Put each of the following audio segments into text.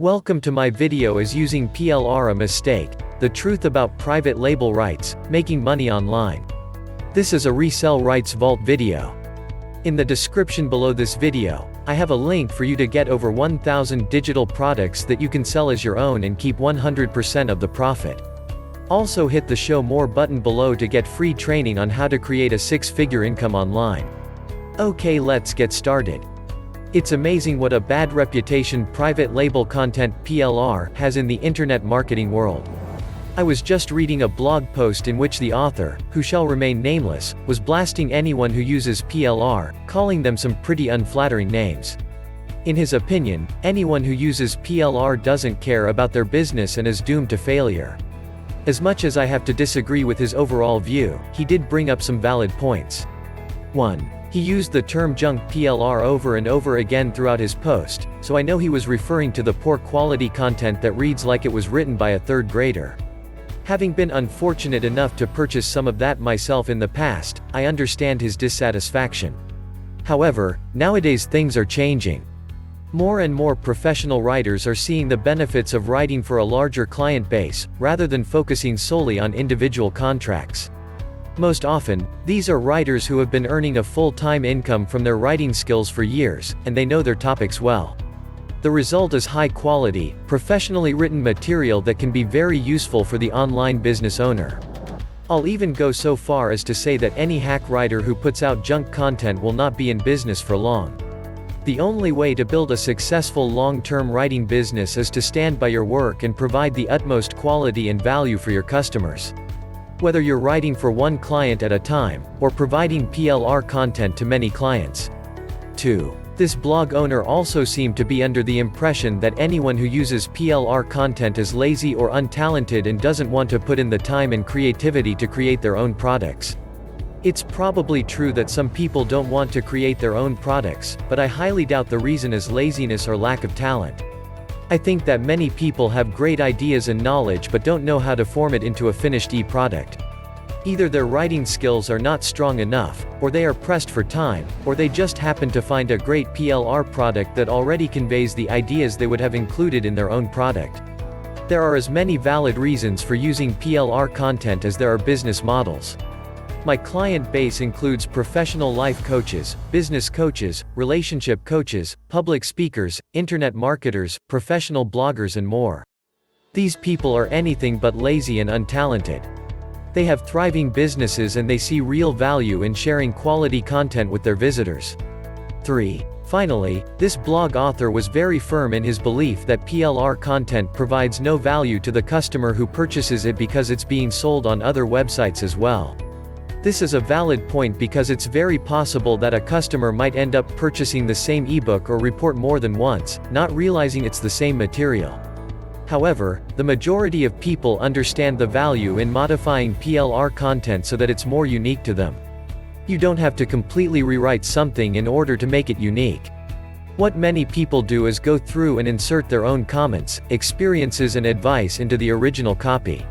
Welcome to my video is using PLR a mistake, the truth about private label rights, making money online. This is a Resell Rights Vault video. In the description below this video, I have a link for you to get over 1,000 digital products that you can sell as your own and keep 100% of the profit. Also hit the show more button below to get free training on how to create a six-figure income online. Okay, let's get started. It's amazing what a bad reputation private label content (PLR) has in the internet marketing world. I was just reading a blog post in which the author, who shall remain nameless, was blasting anyone who uses PLR, calling them some pretty unflattering names. In his opinion, anyone who uses PLR doesn't care about their business and is doomed to failure. As much as I have to disagree with his overall view, he did bring up some valid points. 1. He used the term junk PLR over and over again throughout his post, so I know he was referring to the poor quality content that reads like it was written by a third grader. Having been unfortunate enough to purchase some of that myself in the past, I understand his dissatisfaction. However, nowadays things are changing. More and more professional writers are seeing the benefits of writing for a larger client base, rather than focusing solely on individual contracts. Most often, these are writers who have been earning a full-time income from their writing skills for years, and they know their topics well. The result is high-quality, professionally written material that can be very useful for the online business owner. I'll even go so far as to say that any hack writer who puts out junk content will not be in business for long. The only way to build a successful long-term writing business is to stand by your work and provide the utmost quality and value for your customers. Whether you're writing for one client at a time, or providing PLR content to many clients. 2. This blog owner also seemed to be under the impression that anyone who uses PLR content is lazy or untalented and doesn't want to put in the time and creativity to create their own products. It's probably true that some people don't want to create their own products, but I highly doubt the reason is laziness or lack of talent. I think that many people have great ideas and knowledge but don't know how to form it into a finished e-product. Either their writing skills are not strong enough, or they are pressed for time, or they just happen to find a great PLR product that already conveys the ideas they would have included in their own product. There are as many valid reasons for using PLR content as there are business models. My client base includes professional life coaches, business coaches, relationship coaches, public speakers, internet marketers, professional bloggers and more. These people are anything but lazy and untalented. They have thriving businesses and they see real value in sharing quality content with their visitors. 3. Finally, this blog author was very firm in his belief that PLR content provides no value to the customer who purchases it because it's being sold on other websites as well. This is a valid point because it's very possible that a customer might end up purchasing the same ebook or report more than once, not realizing it's the same material. However, the majority of people understand the value in modifying PLR content so that it's more unique to them. You don't have to completely rewrite something in order to make it unique. What many people do is go through and insert their own comments, experiences and advice into the original copy.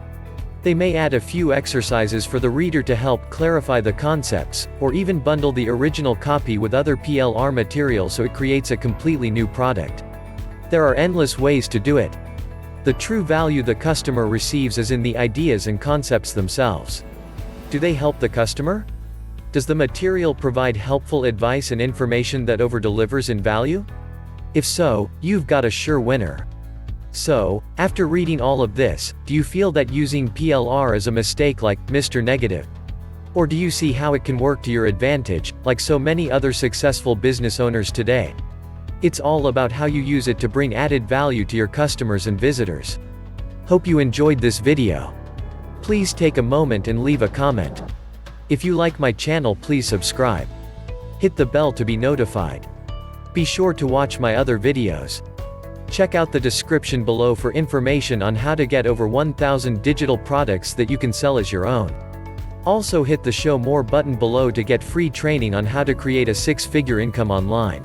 They may add a few exercises for the reader to help clarify the concepts, or even bundle the original copy with other PLR material so it creates a completely new product. There are endless ways to do it. The true value the customer receives is in the ideas and concepts themselves. Do they help the customer? Does the material provide helpful advice and information that over-delivers in value? If so, you've got a sure winner. So, after reading all of this, do you feel that using PLR is a mistake like Mr. Negative? Or do you see how it can work to your advantage, like so many other successful business owners today? It's all about how you use it to bring added value to your customers and visitors. Hope you enjoyed this video. Please take a moment and leave a comment. If you like my channel, please subscribe. Hit the bell to be notified. Be sure to watch my other videos. Check out the description below for information on how to get over 1,000 digital products that you can sell as your own. Also hit the show more button below to get free training on how to create a six-figure income online.